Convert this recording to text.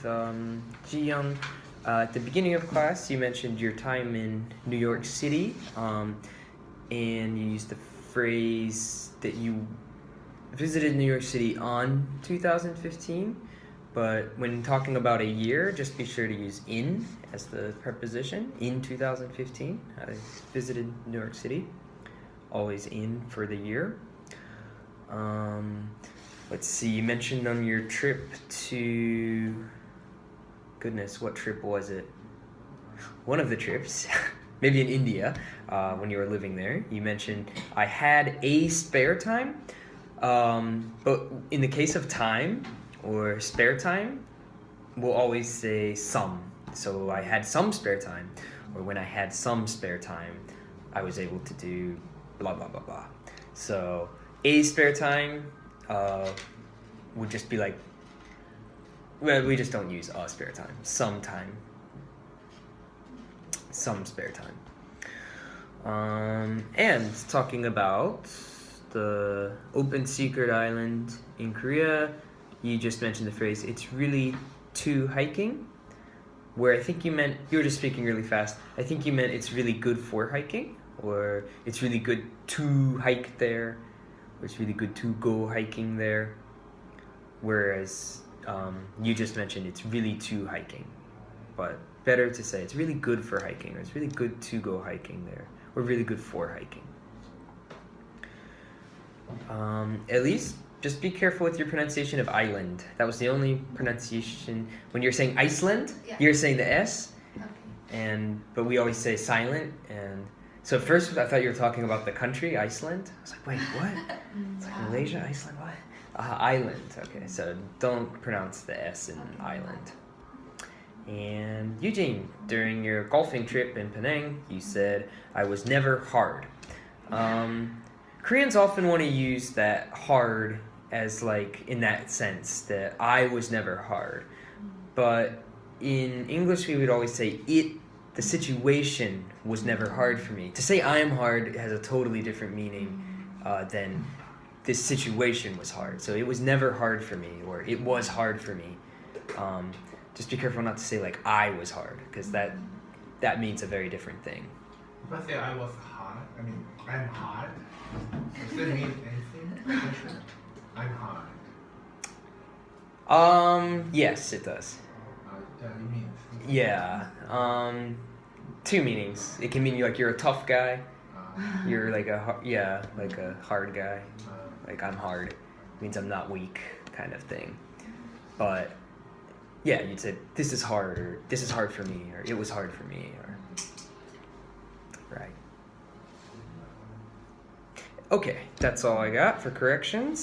with Ji Young. At the beginning of class, you mentioned your time in New York City, and you used the phrase that you visited New York City on 2015. But when talking about a year, just be sure to use in as the preposition. In 2015, I visited New York City. Always in for the year. Let's see, you mentioned on your trip to... Goodness, what trip was it? One of the trips, maybe in India, when you were living there, you mentioned, I had a spare time. But in the case of time, or spare time, we'll always say some. So I had some spare time, or when I had some spare time, I was able to do blah, blah, blah, blah. So a spare time would just be like, well, we just don't use a spare time. Some time. Some spare time. And talking about the open secret island in Korea, you just mentioned the phrase, it's really to hiking, where I think you meant, you were just speaking really fast, I think you meant it's really good for hiking, or it's really good to hike there, or it's really good to go hiking there, whereas you just mentioned it's really to hiking, but better to say it's really good for hiking, or it's really good to go hiking there, or really good for hiking. At least just be careful with your pronunciation of island. That was the only pronunciation. When you're saying Iceland, you're saying the S, but we always say silent. And so at first I thought you were talking about the country, Iceland. I was like, wait, what? It's like Malaysia, Iceland, what? Island. Okay, so don't pronounce the S in island. And Eugene, during your golfing trip in Penang, you said, I was never hard. Koreans often want to use that hard as like in that sense, that I was never hard. But in English, we would always say the situation was never hard for me. To say I am hard has a totally different meaning than this situation was hard. So it was never hard for me, or it was hard for me. Just be careful not to say like I was hard, because that means a very different thing. If I say I was hard, I mean I'm hard, does that mean anything? I'm hard. Yes, it does. It means. Yeah. Two meanings. It can mean you're a tough guy. You're like a hard guy. Like I'm hard. It means I'm not weak, kind of thing. But yeah, you'd say this is hard, or this is hard for me, or it was hard for me, or right. Okay, that's all I got for corrections.